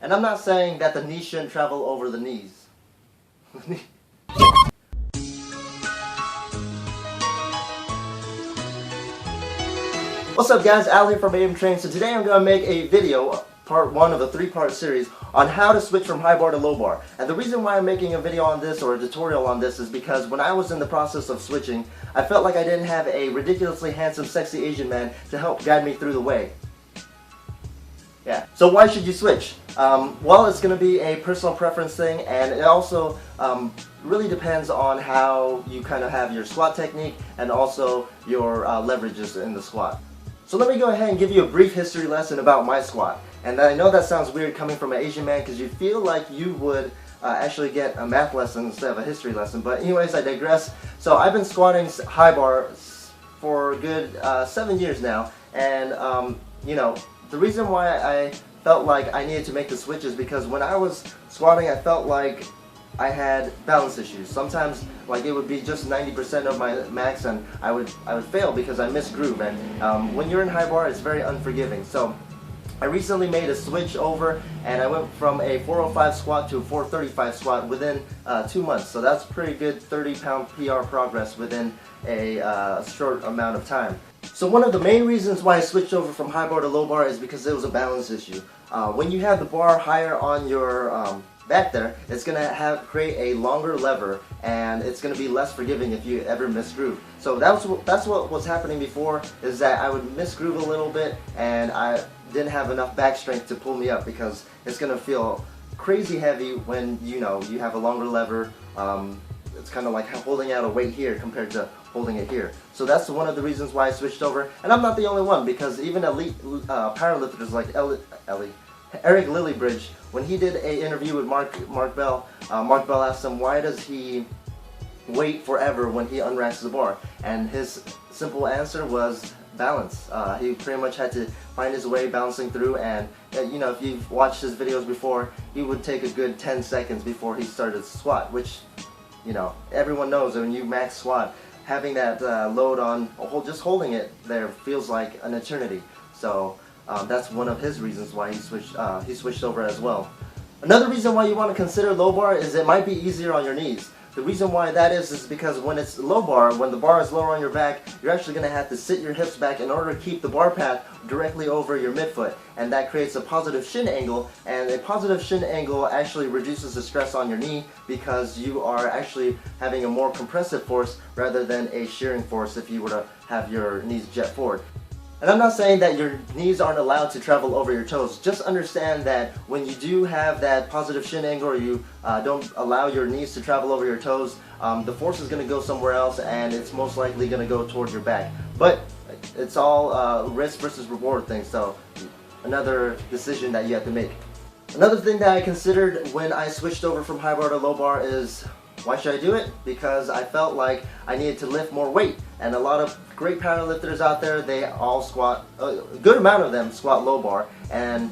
And I'm not saying that the knee shouldn't travel over the knees. What's up guys, Al here from AM Train. So today I'm going to make a video, part 1 of a 3-part series on how to switch from high bar to low bar. And the reason why I'm making a video on this, or a tutorial on this, is because when I was in the process of switching, I felt like I didn't have a ridiculously handsome, sexy Asian man to help guide me through the way. Yeah. So why should you switch? Well, it's going to be a personal preference thing, and it also really depends on how you kind of have your squat technique and also your leverages in the squat. So let me go ahead and give you a brief history lesson about my squat. And I know that sounds weird coming from an Asian man, because you feel like you would actually get a math lesson instead of a history lesson. But anyways, I digress. So I've been squatting high bar for a good 7 years now, and you know, the reason why I felt like I needed to make the switch is because when I was squatting, I felt like I had balance issues. Sometimes, like, it would be just 90% of my max, and I would fail because I missed groove. And when you're in high bar, it's very unforgiving. So I recently made a switch over, and I went from a 405 squat to a 435 squat within 2 months. So that's pretty good 30-pound PR progress within a short amount of time. So one of the main reasons why I switched over from high bar to low bar is because it was a balance issue. When you have the bar higher on your back there, it's going to create a longer lever, and it's going to be less forgiving if you ever miss groove. So that's what was happening before, is that I would miss groove a little bit, and I didn't have enough back strength to pull me up, because it's going to feel crazy heavy when you have a longer lever. It's kind of like holding out a weight here compared to holding it here. So that's one of the reasons why I switched over. And I'm not the only one, because even elite powerlifters like Eric Lillybridge, when he did an interview with Mark Bell asked him, why does he wait forever when he unracks the bar? And his simple answer was balance. He pretty much had to find his way balancing through, and you know, if you've watched his videos before, he would take a good 10 seconds before he started to squat, which, you know, everyone knows that when you max squat, having that load on, just holding it there feels like an eternity. So that's one of his reasons why he switched over as well. Another reason why you want to consider low bar is it might be easier on your knees. The reason why that is because when it's low bar, when the bar is lower on your back, you're actually going to have to sit your hips back in order to keep the bar path directly over your midfoot, and that creates a positive shin angle, and a positive shin angle actually reduces the stress on your knee, because you are actually having a more compressive force rather than a shearing force if you were to have your knees jet forward. And I'm not saying that your knees aren't allowed to travel over your toes. Just understand that when you do have that positive shin angle, or you don't allow your knees to travel over your toes, the force is going to go somewhere else, and it's most likely going to go towards your back. But it's all risk versus reward thing, so another decision that you have to make. Another thing that I considered when I switched over from high bar to low bar is, why should I do it? Because I felt like I needed to lift more weight, and a lot of great powerlifters out there, they all squat, a good amount of them squat low bar, and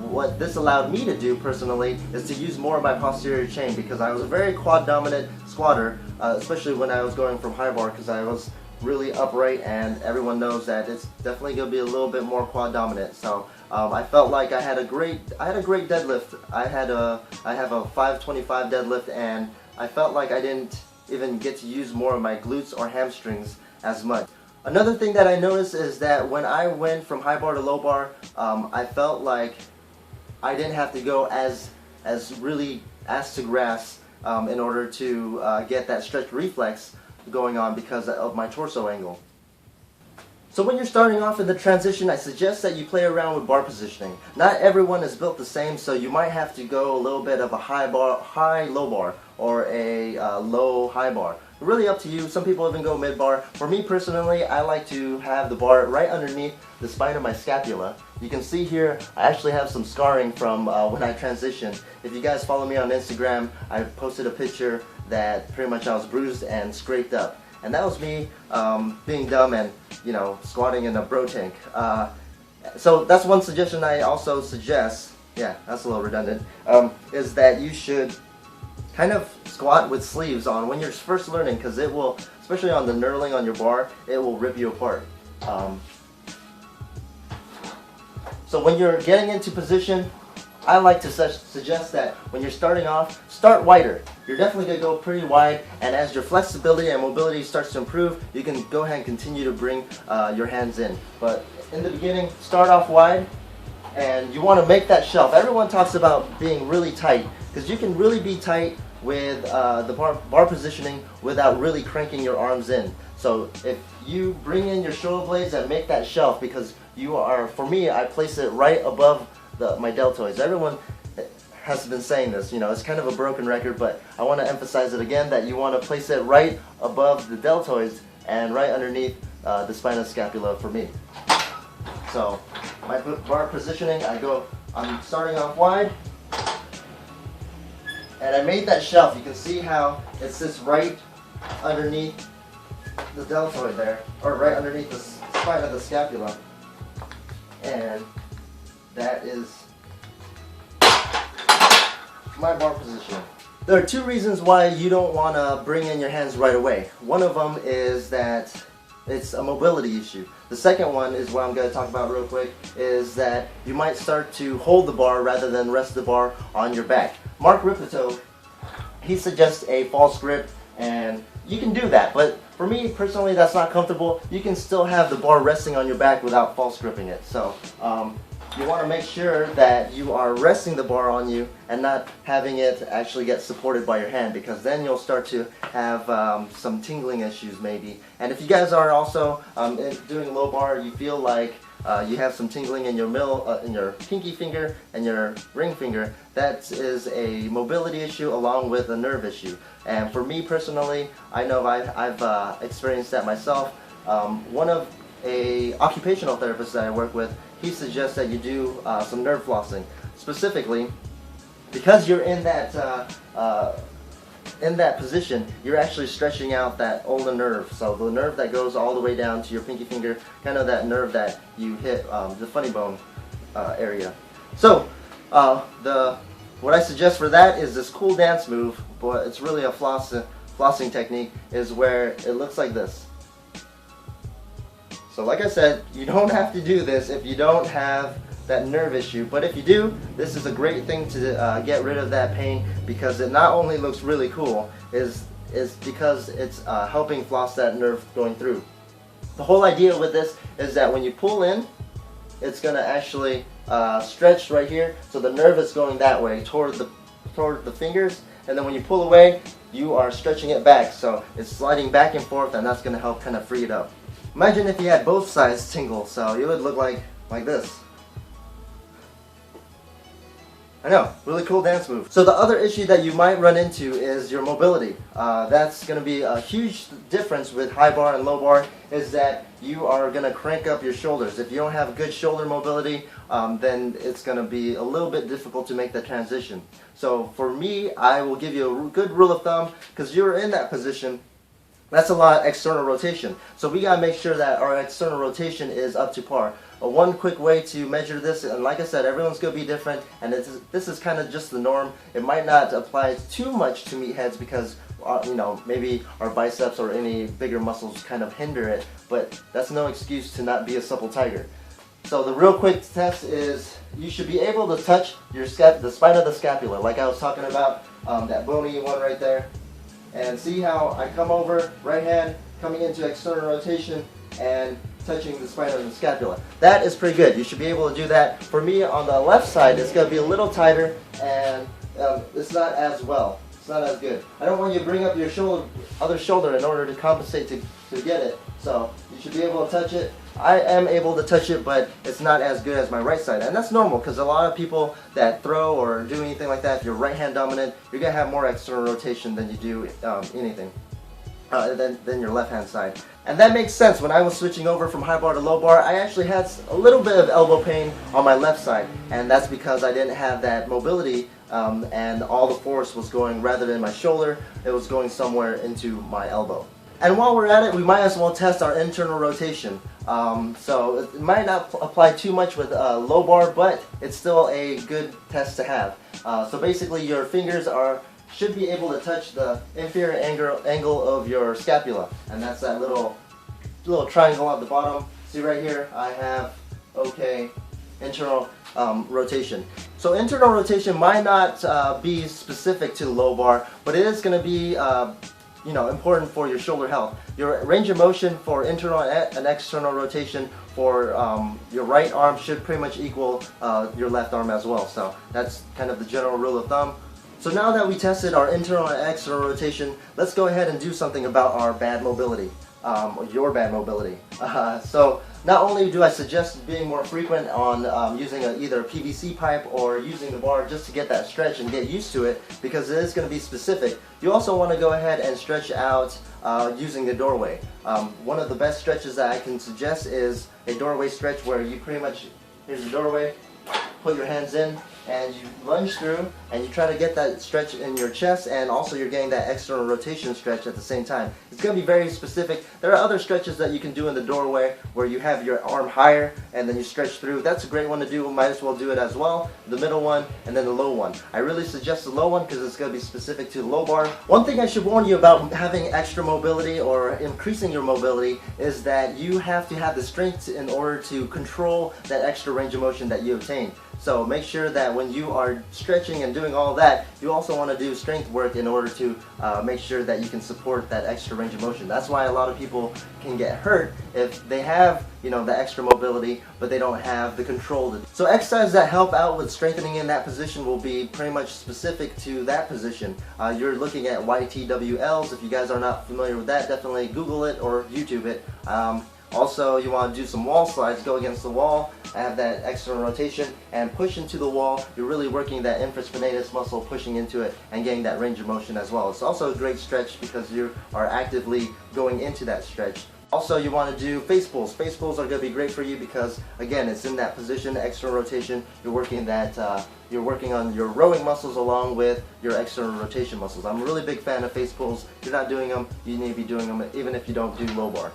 what this allowed me to do personally is to use more of my posterior chain, because I was a very quad dominant squatter, especially when I was going from high bar, because I was really upright, and everyone knows that it's definitely going to be a little bit more quad dominant. So I felt like I had a great deadlift. I have a 525 deadlift, and I felt like I didn't even get to use more of my glutes or hamstrings as much. Another thing that I noticed is that when I went from high bar to low bar, I felt like I didn't have to go as really ass to grass in order to get that stretch reflex going on because of my torso angle. So when you're starting off in the transition, I suggest that you play around with bar positioning. Not everyone is built the same, so you might have to go a little bit of a high low bar, or a low high bar. Really up to you. Some people even go mid bar. For me personally, I like to have the bar right underneath the spine of my scapula. You can see here, I actually have some scarring from when I transitioned. If you guys follow me on Instagram, I posted a picture that pretty much I was bruised and scraped up. And that was me being dumb and, you know, squatting in a bro tank. So that's one suggestion I also suggest, yeah, that's a little redundant, is that you should kind of squat with sleeves on when you're first learning, because it will, especially on the knurling on your bar, it will rip you apart. So when you're getting into position, I like to suggest that when you're starting off, start wider. You're definitely going to go pretty wide, and as your flexibility and mobility starts to improve, you can go ahead and continue to bring your hands in. But in the beginning, start off wide, and you want to make that shelf. Everyone talks about being really tight, because you can really be tight with the bar positioning without really cranking your arms in. So if you bring in your shoulder blades and make that shelf, because you are, for me, I place it right above my deltoids. Everyone has been saying this, you know, it's kind of a broken record, but I want to emphasize it again that you want to place it right above the deltoids and right underneath the spina scapula for me. So my bar positioning, I'm starting off wide, and I made that shelf. You can see how it sits right underneath the deltoid there, or right underneath the spine of the scapula, and that is my bar position. There are two reasons why you don't want to bring in your hands right away. One of them is that it's a mobility issue. The second one is what I'm going to talk about real quick, is that you might start to hold the bar rather than rest the bar on your back. Mark Ripito, he suggests a false grip, and you can do that, but for me personally that's not comfortable. You can still have the bar resting on your back without false gripping it. So you want to make sure that you are resting the bar on you and not having it actually get supported by your hand, because then you'll start to have some tingling issues maybe. And if you guys are also doing low bar, you feel like you have some tingling in your pinky finger and your ring finger, that is a mobility issue along with a nerve issue. And for me personally, I know I've experienced that myself. One of a occupational therapist that I work with, he suggests that you do some nerve flossing. Specifically, because you're in that position, you're actually stretching out that ulnar nerve. So the nerve that goes all the way down to your pinky finger, kind of that nerve that you hit the funny bone area. So what I suggest for that is this cool dance move, but it's really a flossing technique, is where it looks like this. So like I said, you don't have to do this if you don't have that nerve issue, but if you do, this is a great thing to get rid of that pain, because it not only looks really cool, is because it's helping floss that nerve going through. The whole idea with this is that when you pull in, it's going to actually stretch right here, so the nerve is going that way toward the fingers, and then when you pull away, you are stretching it back, so it's sliding back and forth, and that's going to help kind of free it up. Imagine if you had both sides tingle, so it would look like this. I know, really cool dance move. So the other issue that you might run into is your mobility. That's going to be a huge difference with high bar and low bar, is that you are going to crank up your shoulders. If you don't have good shoulder mobility, then it's going to be a little bit difficult to make the transition. So for me, I will give you a good rule of thumb, because you're in that position. That's a lot of external rotation. So we got to make sure that our external rotation is up to par. One quick way to measure this, and like I said, everyone's going to be different, and this is kind of just the norm. It might not apply too much to meatheads because you know, maybe our biceps or any bigger muscles kind of hinder it, but that's no excuse to not be a supple tiger. So the real quick test is you should be able to touch the spine of the scapula, like I was talking about, that bony one right there. And see how I come over, right hand coming into external rotation and touching the spine of the scapula. That is pretty good. You should be able to do that. For me, on the left side, it's going to be a little tighter, and it's not as well. It's not as good. I don't want you to bring up your other shoulder in order to compensate to get it. So you should be able to touch it. I am able to touch it, but it's not as good as my right side. And that's normal, because a lot of people that throw or do anything like that, if you're right hand dominant, you're going to have more external rotation than you do anything. Than your left hand side. And that makes sense. When I was switching over from high bar to low bar, I actually had a little bit of elbow pain on my left side, and that's because I didn't have that mobility, and all the force was going, rather than my shoulder, it was going somewhere into my elbow. And while we're at it, we might as well test our internal rotation. So it might not apply too much with low bar, but it's still a good test to have. So basically your fingers should be able to touch the inferior angle of your scapula, and that's that little triangle at the bottom. See right here, I have internal rotation. So internal rotation might not be specific to the low bar, but it is going to be important for your shoulder health. Your range of motion for internal and external rotation for your right arm should pretty much equal your left arm as well. So that's kind of the general rule of thumb. So now that we tested our internal and external rotation, let's go ahead and do something about our bad mobility, or your bad mobility. So not only do I suggest being more frequent on using either a PVC pipe or using the bar just to get that stretch and get used to it, because it is going to be specific, you also want to go ahead and stretch out using the doorway. One of the best stretches that I can suggest is a doorway stretch where you pretty much, here's the doorway, put your hands in and you lunge through and you try to get that stretch in your chest, and also you're getting that external rotation stretch at the same time. It's going to be very specific. There are other stretches that you can do in the doorway where you have your arm higher and then you stretch through. That's a great one to do. Might as well do it as well. The middle one and then the low one. I really suggest the low one because it's going to be specific to the low bar. One thing I should warn you about having extra mobility or increasing your mobility is that you have to have the strength in order to control that extra range of motion that you obtain. So make sure that when you are stretching and doing all that, you also want to do strength work in order to make sure that you can support that extra range of motion. That's why a lot of people can get hurt if they have, the extra mobility, but they don't have the control. So exercises that help out with strengthening in that position will be pretty much specific to that position. You're looking at YTWLs. If you guys are not familiar with that, definitely Google it or YouTube it. Also, you want to do some wall slides, go against the wall, have that external rotation, and push into the wall. You're really working that infraspinatus muscle, pushing into it, and getting that range of motion as well. It's also a great stretch because you are actively going into that stretch. Also, you want to do face pulls. Face pulls are going to be great for you because, again, it's in that position, external rotation. You're working that. You're working on your rowing muscles along with your external rotation muscles. I'm a really big fan of face pulls. If you're not doing them, you need to be doing them even if you don't do low bar.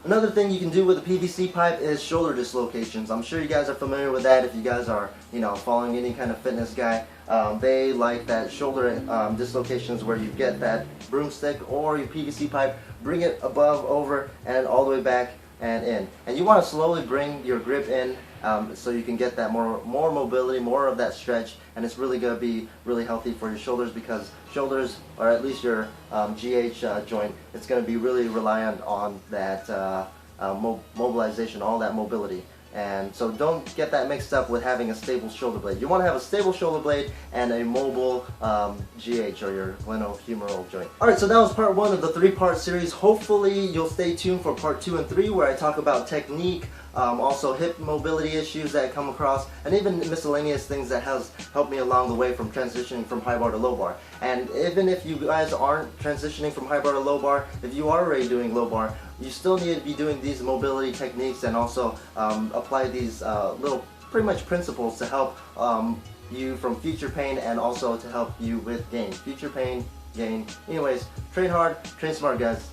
Another thing you can do with a PVC pipe is shoulder dislocations. I'm sure you guys are familiar with that if you guys are, following any kind of fitness guy. They like that shoulder dislocations where you get that broomstick or your PVC pipe, bring it above, over, and all the way back and in. And you want to slowly bring your grip in so you can get that more mobility, more of that stretch, and it's really going to be really healthy for your shoulders, because shoulders, or at least your GH joint, it's going to be really reliant on that mobilization, all that mobility. And so don't get that mixed up with having a stable shoulder blade. You want to have a stable shoulder blade and a mobile GH, or your glenohumeral joint. Alright, so that was part 1 of the 3-part series. Hopefully you'll stay tuned for part 2 and 3 where I talk about technique, also hip mobility issues that I come across, and even miscellaneous things that has helped me along the way from transitioning from high bar to low bar. And even if you guys aren't transitioning from high bar to low bar, if you are already doing low bar, you still need to be doing these mobility techniques and also apply these little pretty much principles to help you from future pain and also to help you with gain. Future pain, gain. Anyways, train hard, train smart, guys.